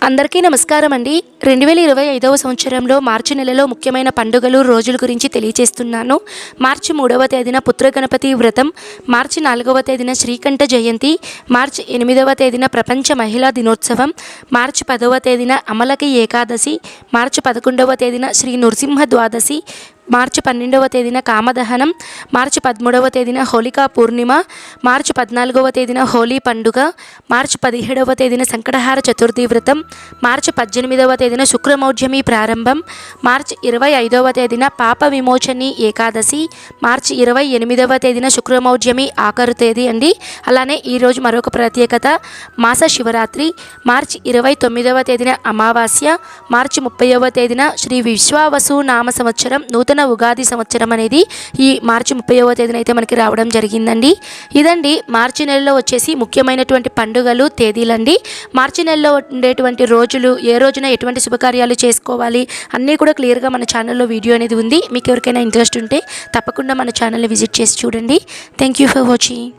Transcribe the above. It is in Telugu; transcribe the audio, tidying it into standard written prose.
అందరికీ నమస్కారం అండి. 2025వ సంవత్సరంలో మార్చి నెలలో ముఖ్యమైన పండుగలు రోజుల గురించి తెలియజేస్తున్నాను. మార్చి 3వ తేదీన పుత్రగణపతి వ్రతం, మార్చి 4వ తేదీన శ్రీకంఠ జయంతి, మార్చి 8వ తేదీన ప్రపంచ మహిళా దినోత్సవం, మార్చి 10వ తేదీన అమలకి ఏకాదశి, మార్చి 11వ తేదీన శ్రీ నృసింహ ద్వాదశి, మార్చి 12వ తేదీన కామదహనం, మార్చి 13వ తేదీన హోళికా పూర్ణిమ, మార్చి 14వ తేదీన హోలీ పండుగ, మార్చి 17వ తేదీన సంకటహార చతుర్థి వ్రతం, మార్చి 18వ తేదీన శుక్రమౌఢ్యమి ప్రారంభం, మార్చి 25వ తేదీన పాప విమోచని ఏకాదశి, మార్చి 28వ తేదీన శుక్రమౌఢ్యమి ఆఖరు తేదీ అండి. అలానే ఈరోజు మరొక ప్రత్యేకత మాస శివరాత్రి, మార్చి 29వ తేదీన అమావాస్య, మార్చి 30వ తేదీన శ్రీ విశ్వావసు నామ సంవత్సరం నూతన ఉగాది సంవత్సరం అనేది ఈ మార్చి 30వ తేదీన అయితే మనకి రావడం జరిగిందండి. ఇదండి మార్చి నెలలో వచ్చేసి ముఖ్యమైనటువంటి పండుగలు తేదీలండి. మార్చి నెలలో ఉండేటువంటి రోజులు, ఏ రోజున ఎటువంటి శుభకార్యాలు చేసుకోవాలి అన్నీ కూడా క్లియర్గా మన ఛానల్లో వీడియో అనేది ఉంది. మీకు ఎవరికైనా ఇంట్రెస్ట్ ఉంటే తప్పకుండా మన ఛానల్ని విజిట్ చేసి చూడండి. Thank you for watching.